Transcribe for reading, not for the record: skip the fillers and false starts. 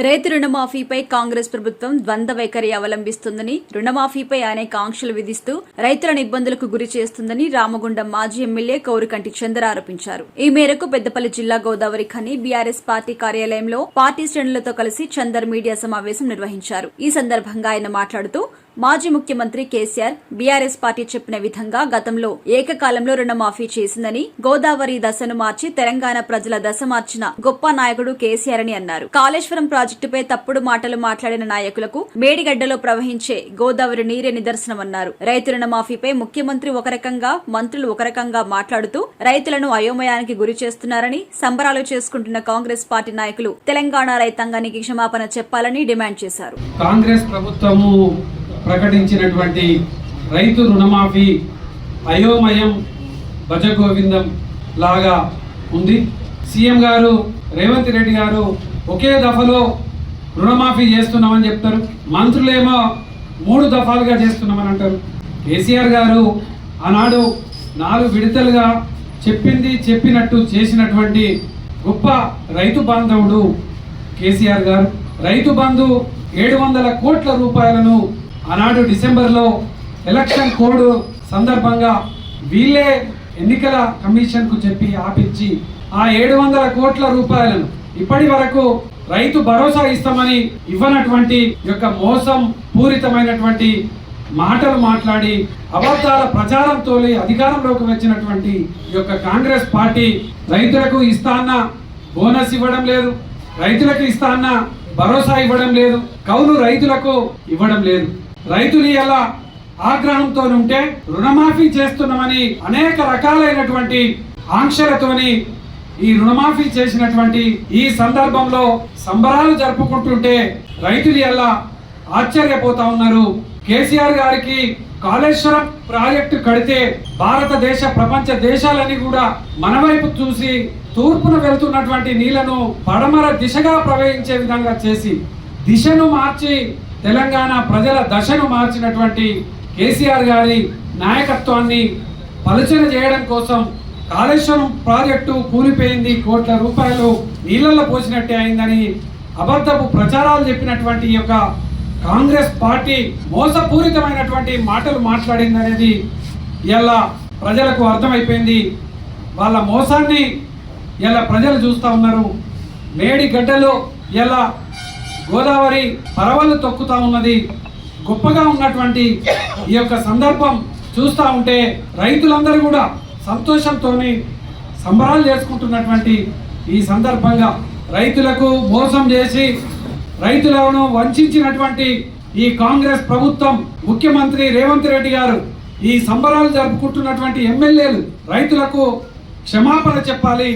రైతు రుణమాఫీపై కాంగ్రెస్ ప్రభుత్వం ద్వంద్వ వైఖరి అవలంబిస్తుందని, రుణమాఫీపై అనేక ఆంక్షలు విధిస్తూ రైతులను ఇబ్బందులకు గురి చేస్తుందని రామగుండం మాజీ ఎమ్మెల్యే కౌరుకంటి చంద్ర ఆరోపించారు. ఈ మేరకు పెద్దపల్లి జిల్లా గోదావరి ఖని బీఆర్ఎస్ పార్టీ కార్యాలయంలో పార్టీ శ్రేణులతో కలిసి చందర్ మీడియా సమావేశం నిర్వహించారు. ఈ సందర్భంగా ఆయన మాట్లాడుతూ, మాజీ ముఖ్యమంత్రి కేసీఆర్ బీఆర్ఎస్ పార్టీ చెప్పిన విధంగా గతంలో ఏకకాలంలో రుణమాఫీ చేసిందని, గోదావరి దశను మార్చి తెలంగాణ ప్రజల దశ మార్చిన గొప్ప నాయకుడు కేసీఆర్ అని అన్నారు. కాళేశ్వరం ప్రాజెక్టుపై తప్పుడు మాటలు మాట్లాడిన నాయకులకు మేడిగడ్డలో ప్రవహించే గోదావరి నీరే నిదర్శనమన్నారు. రైతు రుణమాఫీపై ముఖ్యమంత్రి ఒక రకంగా, మంత్రులు ఒక రకంగా మాట్లాడుతూ రైతులను అయోమయానికి గురి చేస్తున్నారని, సంబరాలు చేసుకుంటున్న కాంగ్రెస్ పార్టీ నాయకులు తెలంగాణ రైతాంగానికి క్షమాపణ చెప్పాలని డిమాండ్ చేశారు. కాంగ్రెస్ ప్రభుత్వము ప్రకటించినటువంటి రైతు రుణమాఫీ అయోమయం భజగోవిందం లాగా ఉంది. సీఎం గారు రేవంత్ రెడ్డి గారు ఒకే దఫలో రుణమాఫీ చేస్తున్నామని చెప్తారు, మంత్రులేమో 3 దఫాలుగా చేస్తున్నామని అంటారు. కేసీఆర్ గారు ఆనాడు 4 విడతలుగా చెప్పింది చెప్పినట్టు చేసినటువంటి గొప్ప రైతు బాంధవుడు కేసీఆర్ గారు. రైతు బంధు 700 కోట్ల రూపాయలను ఆనాడు డిసెంబర్లో ఎలక్షన్ కోడ్ సందర్భంగా వీళ్ళే ఎన్నికల కమిషన్ కు చెప్పి ఆపించి ఆ 700 కోట్ల రూపాయలను ఇప్పటి వరకు రైతు భరోసా ఇస్తామని ఇవ్వనటువంటి యొక్క మోసం పూరితమైనటువంటి మాటలు మాట్లాడి అబద్ధాల ప్రచారంతో అధికారంలోకి వచ్చినటువంటి యొక్క కాంగ్రెస్ పార్టీ రైతులకు ఇస్తాన్న బోనస్ ఇవ్వడం లేదు, రైతులకు ఇస్తాన్న భరోసా ఇవ్వడం లేదు, కౌలు రైతులకు ఇవ్వడం లేదు. రైతులు ఎలా ఆగ్రహంతో ఉంటే రుణమాఫీ చేస్తున్నామని అనేక రకాలైనటువంటి ఆంక్షలతోని ఈ రుణమాఫీ చేసినటువంటి ఈ సందర్భంలో సంబరాలు జరుపుకుంటుంటే రైతులు ఎలా ఆశ్చర్యపోతా ఉన్నారు. కేసీఆర్ గారికి కాళేశ్వరం ప్రాజెక్టు కడితే భారతదేశ ప్రపంచ దేశాలన్నీ కూడా మన వైపు చూసి తూర్పున వెళ్తున్నటువంటి నీళ్లను పడమర దిశగా ప్రవహించే విధంగా చేసి దిశను మార్చి తెలంగాణ ప్రజల దశను మార్చినటువంటి కేసీఆర్ గారి నాయకత్వాన్ని పలుచన చేయడం కోసం కాళేశ్వరం ప్రాజెక్టు కూలిపోయింది, కోట్ల రూపాయలు నీళ్లలో పోసినట్టే అయిందని అబద్ధపు ప్రచారాలు చెప్పినటువంటి యొక్క కాంగ్రెస్ పార్టీ మోసపూరితమైనటువంటి మాటలు మాట్లాడింది అనేది ఇలా ప్రజలకు అర్థమైపోయింది. వాళ్ళ మోసాన్ని ఇలా ప్రజలు చూస్తూ ఉన్నారు. మేడిగడ్డలో ఇలా గోదావరి పరవళ్ళు తొక్కుతా ఉన్నది. గొప్పగా ఉన్నటువంటి ఈ యొక్క సందర్భం చూస్తూ ఉంటే రైతులందరూ కూడా సంతోషంతో సంబరాలు చేసుకుంటున్నటువంటి ఈ సందర్భంగా రైతులకు మోసం చేసి రైతులను వంచినటువంటి ఈ కాంగ్రెస్ ప్రభుత్వం, ముఖ్యమంత్రి రేవంత్ రెడ్డి గారు ఈ సంబరాలు జరుపుకుంటున్నటువంటి ఎమ్మెల్యేలు రైతులకు క్షమాపణ చెప్పాలి.